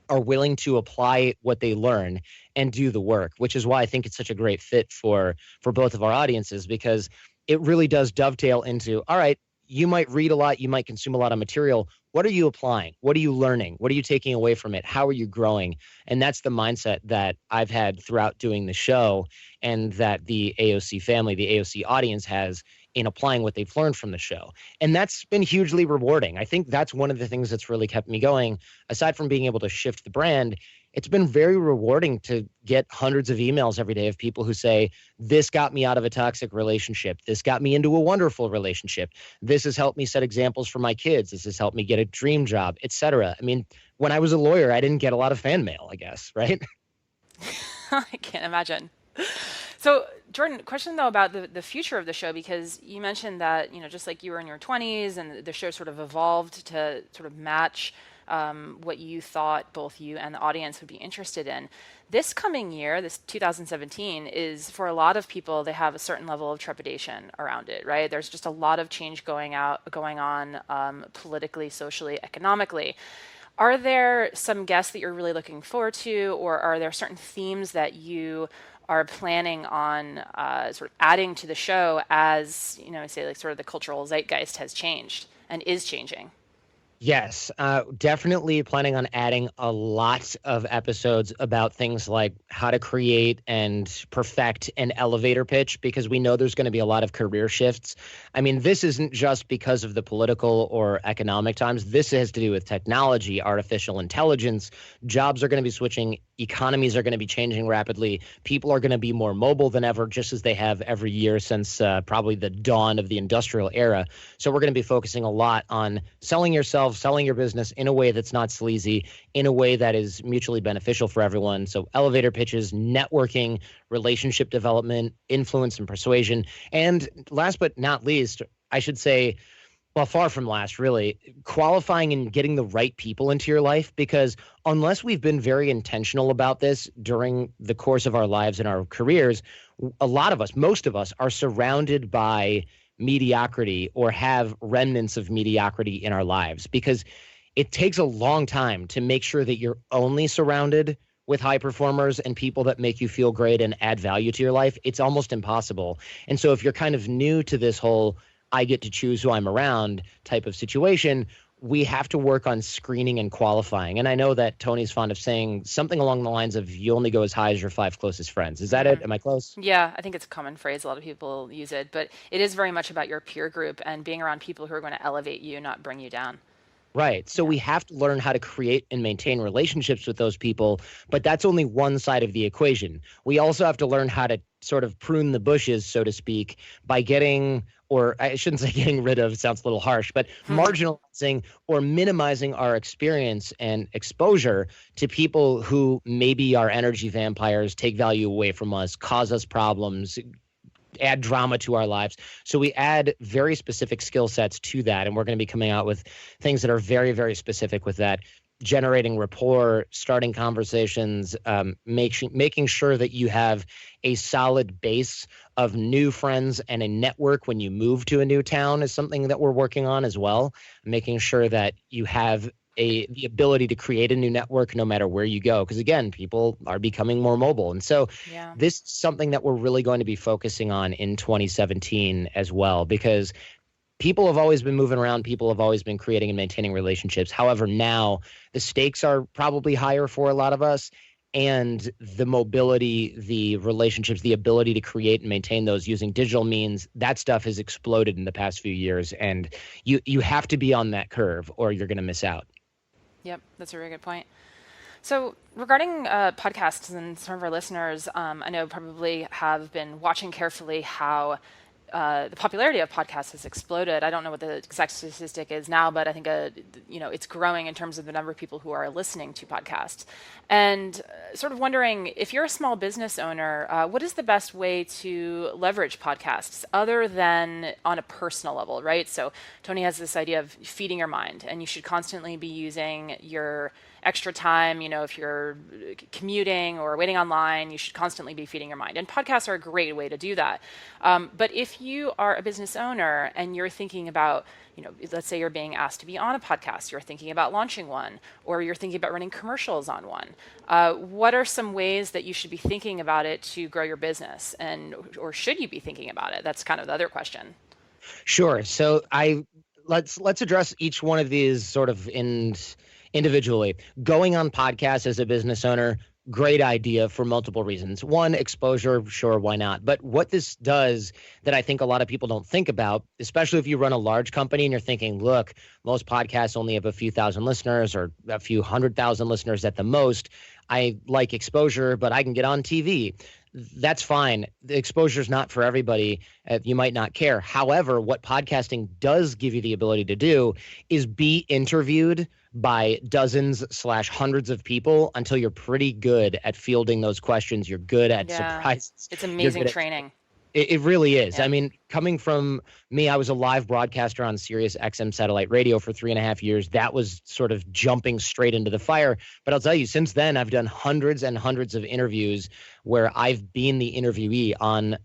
[SPEAKER 2] are willing to apply what they learn and do the work, which is why I think it's such a great fit for both of our audiences, because it really does dovetail into, all right, you might read a lot, you might consume a lot of material. What are you applying? What are you learning? What are you taking away from it? How are you growing? And that's the mindset that I've had throughout doing the show, and that the AOC family, the AOC audience has in applying what they've learned from the show. And that's been hugely rewarding. I think that's one of the things that's really kept me going. Aside from being able to shift the brand, it's been very rewarding to get hundreds of emails every day of people who say, this got me out of a toxic relationship. This got me into a wonderful relationship. This has helped me set examples for my kids. This has helped me get a dream job, etc. I mean, when I was a lawyer, I didn't get a lot of fan mail, I guess, right?
[SPEAKER 1] I can't imagine. So, Jordan, question though about the future of the show, because you mentioned that, just like you were in your 20s and the show sort of evolved to sort of match what you thought both you and the audience would be interested in. This coming year, this 2017, is, for a lot of people, they have a certain level of trepidation around it, right? There's just a lot of change going on politically, socially, economically. Are there some guests that you're really looking forward to, or are there certain themes that you are planning on sort of adding to the show as, say, like, sort of the cultural zeitgeist has changed and is changing?
[SPEAKER 2] Yes, definitely planning on adding a lot of episodes about things like how to create and perfect an elevator pitch, because we know there's going to be a lot of career shifts. I mean, this isn't just because of the political or economic times. This has to do with technology, artificial intelligence. Jobs are going to be switching economies are going to be changing rapidly. People are going to be more mobile than ever, just as they have every year since probably the dawn of the industrial era. So we're going to be focusing a lot on selling yourself, selling your business in a way that's not sleazy, in a way that is mutually beneficial for everyone. So elevator pitches, networking, relationship development, influence and persuasion. And last but not least, I should say, well, far from last, really, qualifying and getting the right people into your life, because unless we've been very intentional about this during the course of our lives and our careers, a lot of us, most of us, are surrounded by mediocrity or have remnants of mediocrity in our lives, because it takes a long time to make sure that you're only surrounded with high performers and people that make you feel great and add value to your life. It's almost impossible. And so if you're kind of new to this whole I get to choose who I'm around type of situation, we have to work on screening and qualifying. And I know that Tony's fond of saying something along the lines of you only go as high as your 5 closest friends. Is that it? Am I close?
[SPEAKER 1] Yeah, I think it's a common phrase. A lot of people use it, but it is very much about your peer group and being around people who are going to elevate you, not bring you down.
[SPEAKER 2] Right. So we have to learn how to create and maintain relationships with those people, but that's only one side of the equation. We also have to learn how to sort of prune the bushes, so to speak, by getting, or I shouldn't say getting rid of, it sounds a little harsh, but marginalizing or minimizing our experience and exposure to people who maybe are energy vampires, take value away from us, cause us problems, add drama to our lives. So we add very specific skill sets to that. And we're going to be coming out with things that are very, very specific with that. Generating rapport, starting conversations, making sure that you have a solid base of new friends and a network when you move to a new town is something that we're working on as well. Making sure that you have the ability to create a new network no matter where you go. Because again, people are becoming more mobile. And so this is something that we're really going to be focusing on in 2017 as well, because people have always been moving around. People have always been creating and maintaining relationships. However, now the stakes are probably higher for a lot of us. And the mobility, the relationships, the ability to create and maintain those using digital means, that stuff has exploded in the past few years. And you have to be on that curve or you're going to miss out.
[SPEAKER 1] Yep, that's a really good point. So regarding podcasts, and some of our listeners, I know probably have been watching carefully how the popularity of podcasts has exploded. I don't know what the exact statistic is now, but I think it's growing in terms of the number of people who are listening to podcasts. And sort of wondering, if you're a small business owner, what is the best way to leverage podcasts other than on a personal level, right? So Tony has this idea of feeding your mind, and you should constantly be using your extra time. If you're commuting or waiting online, you should constantly be feeding your mind. And podcasts are a great way to do that. But if you are a business owner and you're thinking about, let's say you're being asked to be on a podcast, you're thinking about launching one, or you're thinking about running commercials on one, what are some ways that you should be thinking about it to grow your business? Or should you be thinking about it? That's kind of the other question.
[SPEAKER 2] Sure. So let's address each one of these sort of individually. Going on podcasts as a business owner, great idea for multiple reasons. One, exposure, sure, why not? But what this does that I think a lot of people don't think about, especially if you run a large company and you're thinking, look, most podcasts only have a few thousand listeners or a few 100,000 listeners at the most. I like exposure, but I can get on TV. That's fine. The exposure is not for everybody. You might not care. However, what podcasting does give you the ability to do is be interviewed by dozens/hundreds of people until you're pretty good at fielding those questions. You're good at surprises.
[SPEAKER 1] It's amazing training.
[SPEAKER 2] It really is. Yeah. I mean, coming from me, I was a live broadcaster on Sirius XM satellite radio for 3.5 years. That was sort of jumping straight into the fire. But I'll tell you, since then, I've done hundreds and hundreds of interviews where I've been the interviewee on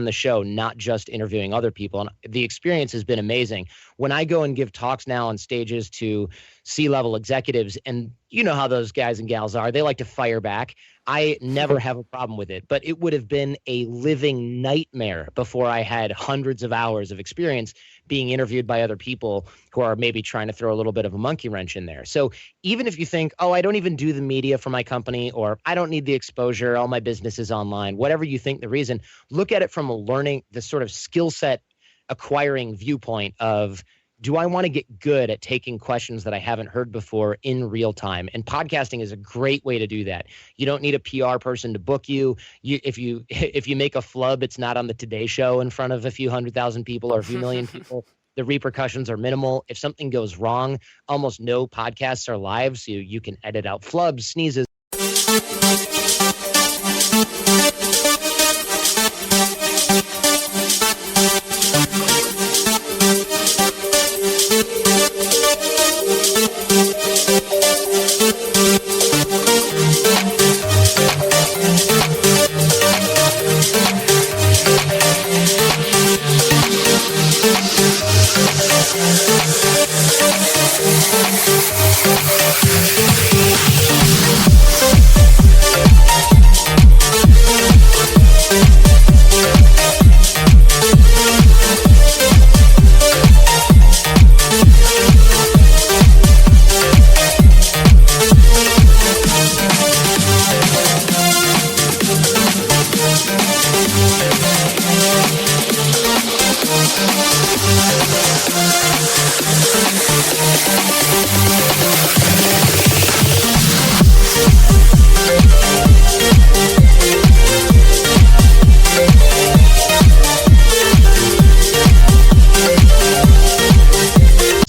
[SPEAKER 2] the show, not just interviewing other people. And the experience has been amazing. When I go and give talks now on stages to C-level executives, and you know how those guys and gals are, they like to fire back. I never have a problem with it, but it would have been a living nightmare before I had hundreds of hours of experience being interviewed by other people who are maybe trying to throw a little bit of a monkey wrench in there. So even if you think, oh, I don't even do the media for my company, or I don't need the exposure, all my business is online, whatever you think the reason, look at it from a learning, the sort of skill set acquiring viewpoint of do I want to get good at taking questions that I haven't heard before in real time? And podcasting is a great way to do that. You don't need a PR person to book you. If you make a flub, it's not on the Today Show in front of a few 100,000 people or a few million people. The repercussions are minimal. If something goes wrong, almost no podcasts are live, so you can edit out flubs, sneezes.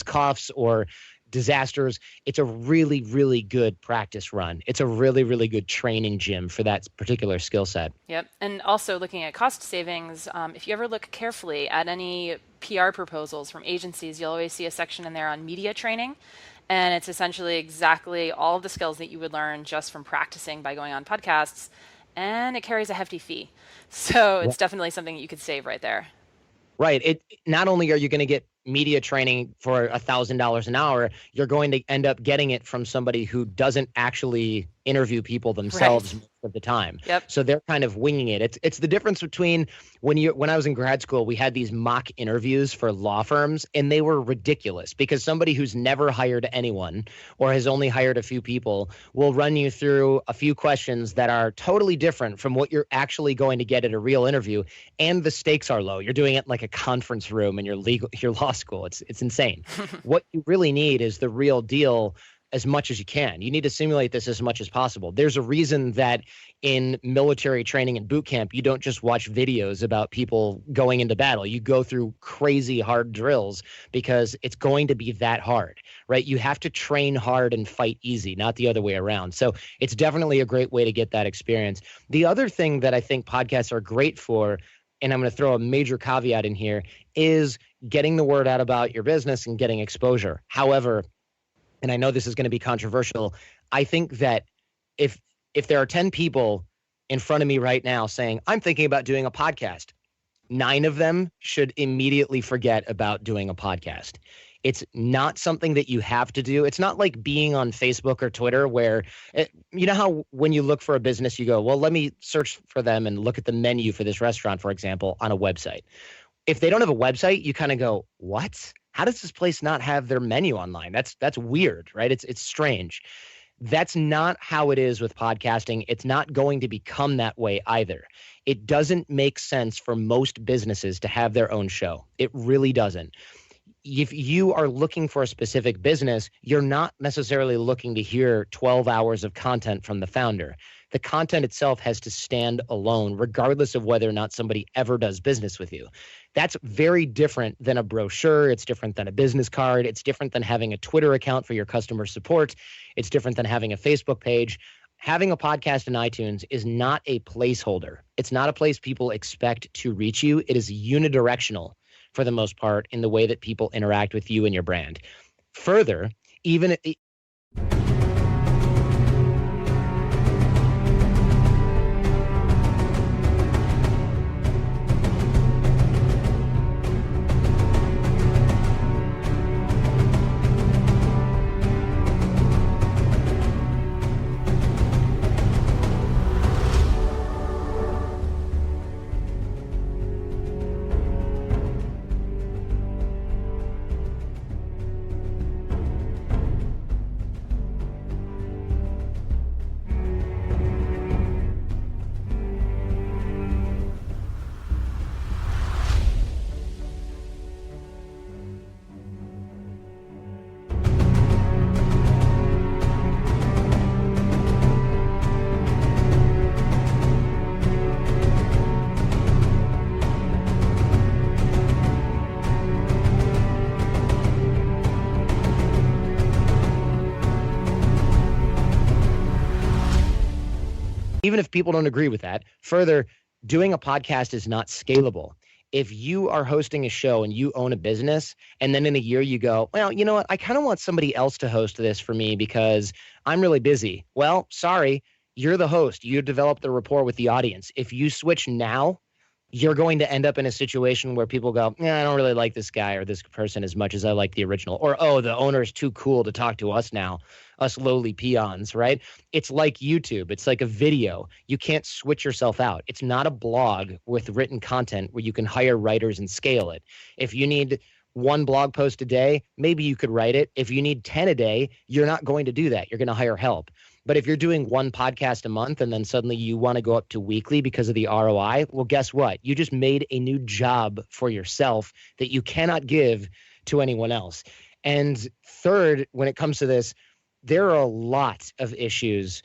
[SPEAKER 2] Coughs or disasters, it's a really, really good practice run. It's a really, really good training gym for that particular skill set.
[SPEAKER 1] Yep. And also looking at cost savings, if you ever look carefully at any PR proposals from agencies, you'll always see a section in there on media training. And it's essentially exactly all of the skills that you would learn just from practicing by going on podcasts. And it carries a hefty fee. So it's definitely something that you could save right there.
[SPEAKER 2] Right. It not only are you going to get media training for $1,000 an hour, you're going to end up getting it from somebody who doesn't actually interview people themselves most of the time.
[SPEAKER 1] Yep.
[SPEAKER 2] So they're kind of winging it. It's the difference between when I was in grad school, we had these mock interviews for law firms, and they were ridiculous because somebody who's never hired anyone or has only hired a few people will run you through a few questions that are totally different from what you're actually going to get at a real interview, and the stakes are low. You're doing it like a conference room in your law school. It's insane. What you really need is the real deal as much as you can. You need to simulate this as much as possible. There's a reason that in military training and boot camp, you don't just watch videos about people going into battle. You go through crazy hard drills because it's going to be that hard, right? You have to train hard and fight easy, not the other way around. So it's definitely a great way to get that experience. The other thing that I think podcasts are great for, and I'm going to throw a major caveat in here, is getting the word out about your business and getting exposure. However, and I know this is going to be controversial, I think that if there are 10 people in front of me right now saying, I'm thinking about doing a podcast, 9 of them should immediately forget about doing a podcast. It's not something that you have to do. It's not like being on Facebook or Twitter where, you know how when you look for a business, you go, well, let me search for them and look at the menu for this restaurant, for example, on a website. If they don't have a website, you kind of go, what? How does this place not have their menu online? That's weird, right? It's strange. That's not how it is with podcasting. It's not going to become that way either. It doesn't make sense for most businesses to have their own show. It really doesn't. If you are looking for a specific business, you're not necessarily looking to hear 12 hours of content from the founder. The content itself has to stand alone, regardless of whether or not somebody ever does business with you. That's very different than a brochure. It's different than a business card. It's different than having a Twitter account for your customer support. It's different than having a Facebook page. Having a podcast in iTunes is not a placeholder. It's not a place people expect to reach you. It is unidirectional for the most part in the way that people interact with you and your brand. Further, even even if people don't agree with that. Further, doing a podcast is not scalable. If you are hosting a show and you own a business, and then in a year you go, well, you know what? I kind of want somebody else to host this for me because I'm really busy. Well, sorry, you're the host. You develop the rapport with the audience. If you switch now, you're going to end up in a situation where people go, yeah, I don't really like this guy or this person as much as I like the original. Or, oh, the owner is too cool to talk to us now, us lowly peons, right? It's like YouTube. It's like a video. You can't switch yourself out. It's not a blog with written content where you can hire writers and scale it. If you need one blog post a day, maybe you could write it. If you need 10 a day, you're not going to do that. You're going to hire help. But if you're doing one podcast a month and then suddenly you want to go up to weekly because of the ROI, well, guess what? You just made a new job for yourself that you cannot give to anyone else. And third, when it comes to this, there are a lot of issues,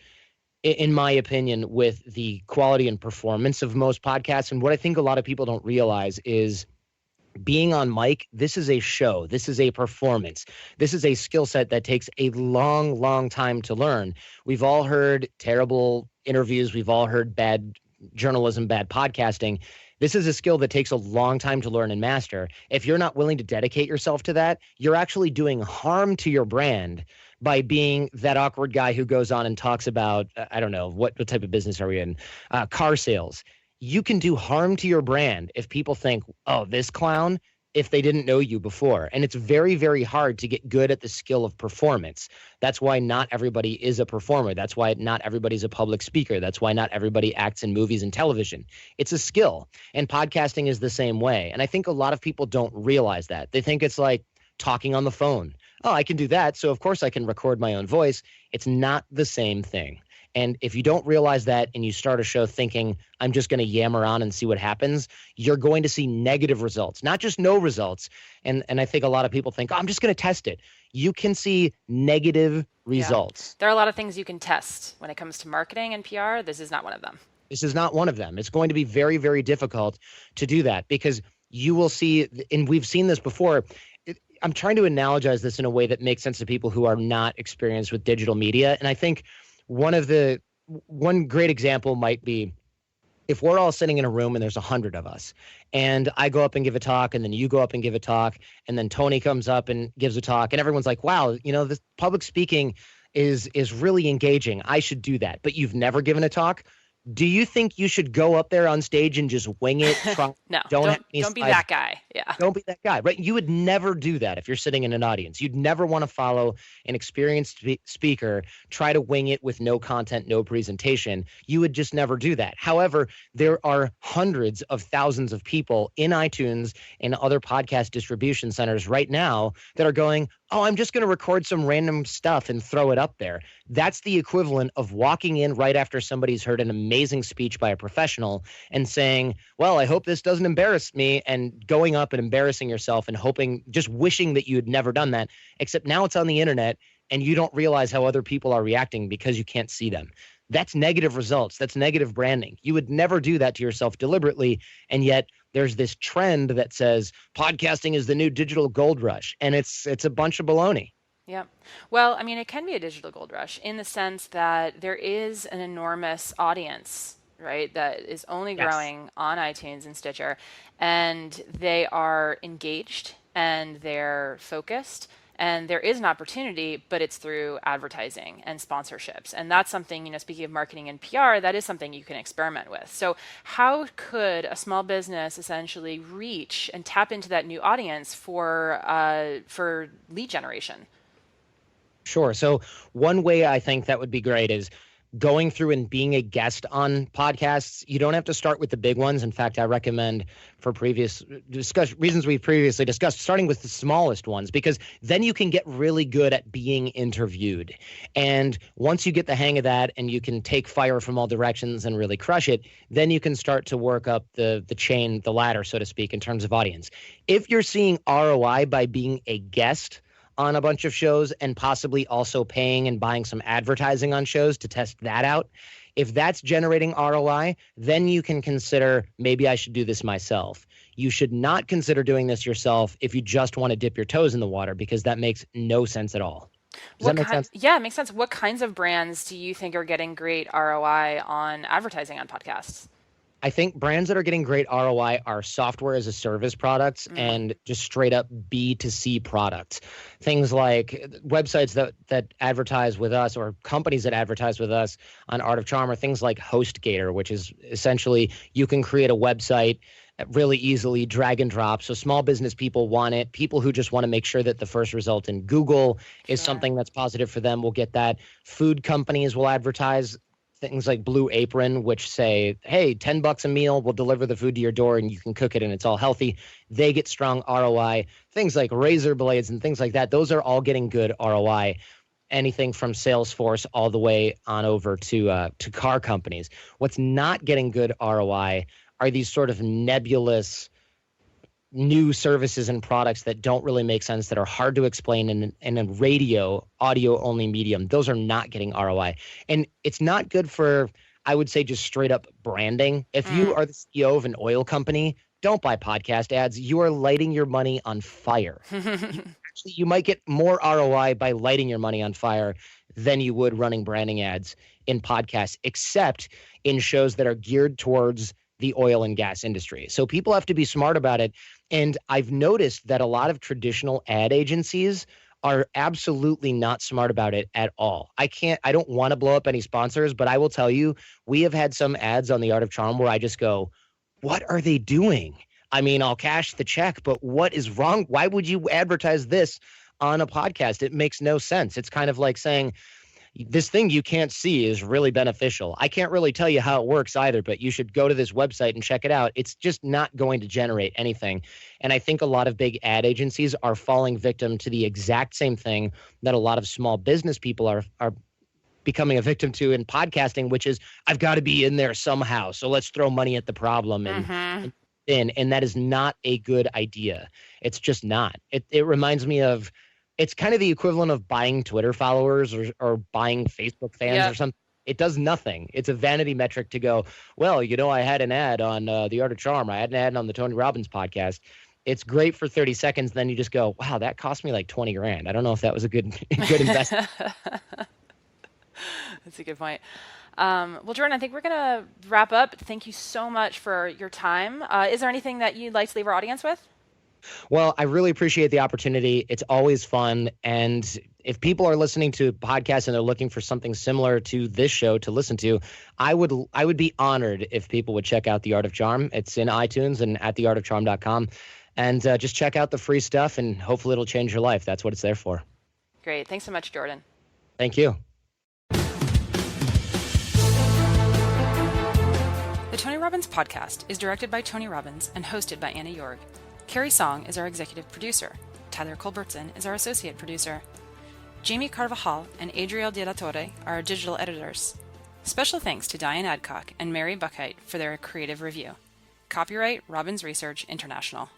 [SPEAKER 2] in my opinion, with the quality and performance of most podcasts. And what I think a lot of people don't realize is being on mic, this is a show. This is a performance. This is a skill set that takes a long, long time to learn. We've all heard terrible interviews. We've all heard bad journalism, bad podcasting. This is a skill that takes a long time to learn and master. If you're not willing to dedicate yourself to that, you're actually doing harm to your brand by being that awkward guy who goes on and talks about, I don't know, what type of business are we in? Car sales. You can do harm to your brand if people think, oh, this clown, if they didn't know you before. And it's very, very hard to get good at the skill of performance. That's why not everybody is a performer. That's why not everybody's a public speaker. That's why not everybody acts in movies and television. It's a skill. And podcasting is the same way. And I think a lot of people don't realize that. They think it's like talking on the phone. Oh, I can do that. So of course I can record my own voice. It's not the same thing. And if you don't realize that and you start a show thinking, I'm just going to yammer on and see what happens, you're going to see negative results, not just no results. And I think a lot of people think, oh, I'm just going to test it. You can see negative results.
[SPEAKER 1] Yeah. There are a lot of things you can test when it comes to marketing and PR. This is not one of them.
[SPEAKER 2] This is not one of them. It's going to be very, very difficult to do that because you will see, and we've seen this before. I'm trying to analogize this in a way that makes sense to people who are not experienced with digital media. And I think one great example might be if we're all sitting in a room and there's 100 of us and I go up and give a talk and then you go up and give a talk and then Tony comes up and gives a talk and everyone's like, wow, you know, this public speaking is really engaging. I should do that. But you've never given a talk. Do you think you should go up there on stage and just wing it?
[SPEAKER 1] No, don't be that guy. Yeah.
[SPEAKER 2] Don't be that guy, right? You would never do that if you're sitting in an audience. You'd never want to follow an experienced speaker, try to wing it with no content, no presentation. You would just never do that. However, there are hundreds of thousands of people in iTunes and other podcast distribution centers right now that are going, oh, I'm just going to record some random stuff and throw it up there. That's the equivalent of walking in right after somebody's heard an amazing speech by a professional and saying, well, I hope this doesn't embarrass me, and going up and embarrassing yourself and hoping, just wishing that you had never done that, except now it's on the internet and you don't realize how other people are reacting because you can't see them. That's negative results. That's negative branding. You would never do that to yourself deliberately, and yet there's this trend that says podcasting is the new digital gold rush, and it's a bunch of baloney.
[SPEAKER 1] Yeah. Well, I mean, it can be a digital gold rush in the sense that there is an enormous audience, right, that is only growing on iTunes and Stitcher, and they are engaged and they're focused. And there is an opportunity, but it's through advertising and sponsorships. And that's something, you know, speaking of marketing and PR, that is something you can experiment with. So how could a small business essentially reach and tap into that new audience for lead generation?
[SPEAKER 2] Sure. So one way I think that would be great is going through and being a guest on podcasts. You don't have to start with the big ones. In fact, I recommend, for previous reasons we've previously discussed, starting with the smallest ones, because then you can get really good at being interviewed. And once you get the hang of that and you can take fire from all directions and really crush it, then you can start to work up the chain, the ladder, so to speak, in terms of audience. If you're seeing ROI by being a guest on a bunch of shows and possibly also paying and buying some advertising on shows to test that out, if that's generating ROI, then you can consider, maybe I should do this myself. You should not consider doing this yourself if you just want to dip your toes in the water, because that makes no sense at all. Does that make sense?
[SPEAKER 1] Yeah, it makes sense. What kinds of brands do you think are getting great ROI on advertising on podcasts?
[SPEAKER 2] I think brands that are getting great ROI are software as a service products and just straight up B2C products. Things like websites that advertise with us, or companies that advertise with us on Art of Charm, are things like HostGator, which is essentially you can create a website really easily, drag and drop. So small business people want it. People who just want to make sure that the first result in Google is something that's positive for them will get that. Food companies will advertise things like Blue Apron, which say, hey, $10 a meal, we'll deliver the food to your door and you can cook it and it's all healthy. They get strong ROI. Things like razor blades and things like that, those are all getting good ROI. Anything from Salesforce all the way on over to car companies. What's not getting good ROI are these sort of nebulous new services and products that don't really make sense, that are hard to explain in a radio, audio only medium. Those are not getting ROI. And it's not good for, I would say, just straight up branding. If you are the CEO of an oil company, don't buy podcast ads. You are lighting your money on fire. Actually, you might get more ROI by lighting your money on fire than you would running branding ads in podcasts, except in shows that are geared towards the oil and gas industry. So people have to be smart about it. And I've noticed that a lot of traditional ad agencies are absolutely not smart about it at all. I don't want to blow up any sponsors, but I will tell you, we have had some ads on the Art of Charm where I just go, what are they doing? I mean, I'll cash the check, but what is wrong? Why would you advertise this on a podcast? It makes no sense. It's kind of like saying, this thing you can't see is really beneficial. I can't really tell you how it works either, but you should go to this website and check it out. It's just not going to generate anything. And I think a lot of big ad agencies are falling victim to the exact same thing that a lot of small business people are becoming a victim to in podcasting, which is, I've got to be in there somehow. So let's throw money at the problem and that is not a good idea. It's just not. It reminds me of, it's kind of the equivalent of buying Twitter followers or buying Facebook fans or something. It does nothing. It's a vanity metric to go, well, I had an ad on The Art of Charm. I had an ad on the Tony Robbins podcast. It's great for 30 seconds. Then you just go, wow, that cost me like 20 grand. I don't know if that was a good investment.
[SPEAKER 1] That's a good point. Well, Jordan, I think we're going to wrap up. Thank you so much for your time. Is there anything that you'd like to leave our audience with?
[SPEAKER 2] Well, I really appreciate the opportunity. It's always fun. And if people are listening to podcasts and they're looking for something similar to this show to listen to, I would be honored if people would check out The Art of Charm. It's in iTunes and at theartofcharm.com. And just check out the free stuff, and hopefully it'll change your life. That's what it's there for.
[SPEAKER 1] Great. Thanks so much, Jordan.
[SPEAKER 2] Thank you.
[SPEAKER 1] The Tony Robbins podcast is directed by Tony Robbins and hosted by Anna Jorg. Carrie Song is our executive producer. Tyler Culbertson is our associate producer. Jamie Carvajal and Adriel De La Torre are our digital editors. Special thanks to Diane Adcock and Mary Buckheit for their creative review. Copyright Robbins Research International.